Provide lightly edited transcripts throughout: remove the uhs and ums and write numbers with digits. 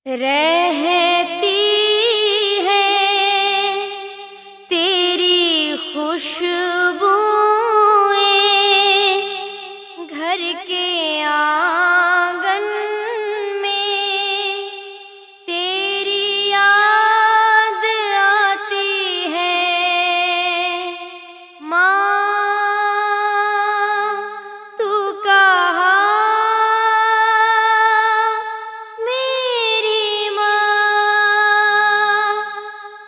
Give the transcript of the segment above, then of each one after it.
रहती है तेरी खुशबुएं घर के आंगन में, तेरी याद आती है माँ। तू कहाँ मेरी माँ,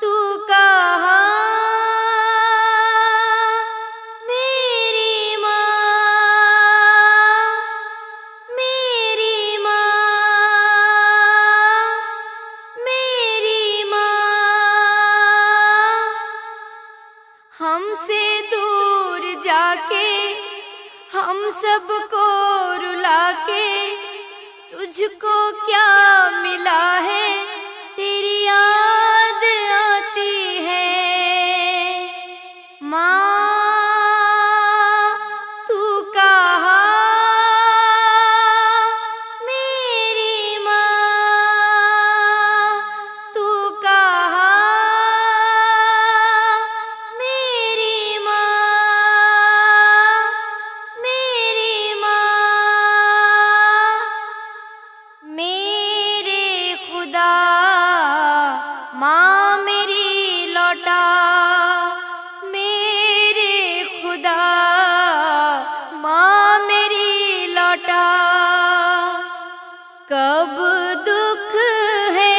तू कहाँ मेरी माँ, मेरी माँ, मेरी माँ। हमसे दूर जाके हम सबको रुला के, तुझको क्या मिला है तेरी याद आती है माँ। तू कहाँ मेरी माँ, तू कहाँ मेरी माँ, मेरी माँ। मेरे खुदा माँ मेरी लौटा, मेरे खुदा माँ मेरी लौटा। कब दुख है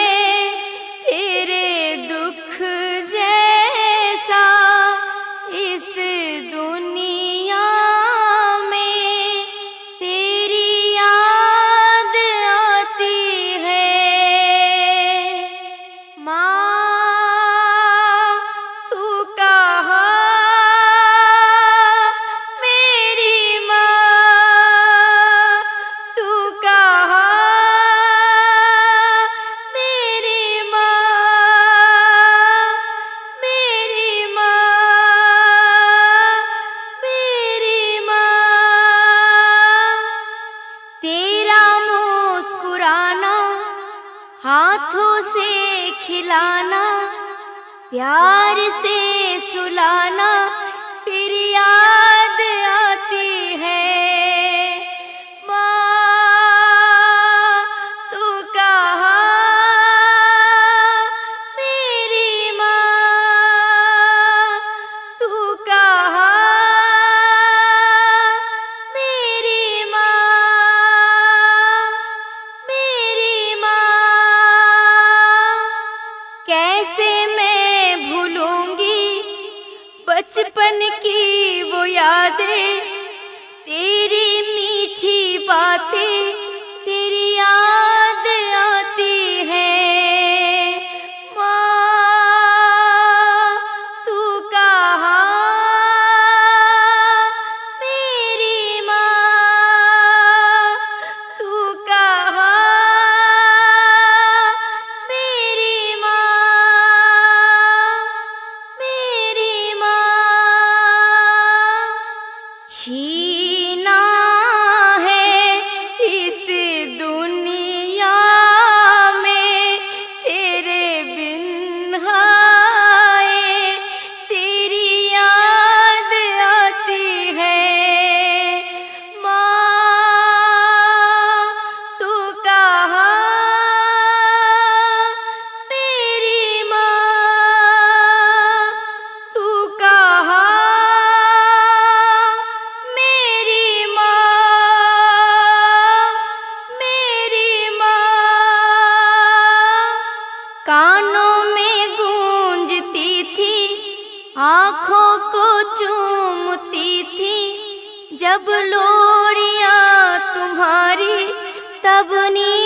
तेरे दुख जैसा इस दुनिया में, तेरी याद आती है माँ। तू कहाँ मेरी माँ, तू कहाँ मेरी माँ, मेरी माँ, मेरी माँ। तेरा मुस्कुराना, हाथों से खिलाना, प्यार से सुलाना, तेरी याद आती है माँ। तू कहाँ मेरी माँ, तू कहाँ मेरी माँ, मेरी माँ। कैसे मैं भूलूंगी बचपन की वो यादें, तेरी मीठी बातें, तेरी याद आती है माँ। तू कहाँ मेरी माँ, तू कहाँ मेरी माँ, मेरी माँ। छीना है इस दुनिया में तेरे बिन हाय, तेरी याद आती है माँ। तू कहाँ मेरी माँ, तू कहाँ मेरी माँ, मेरी माँ। कानों में गूंजती थी, आँखों को चूमती थी, जब लोरियां तुम्हारी तब नी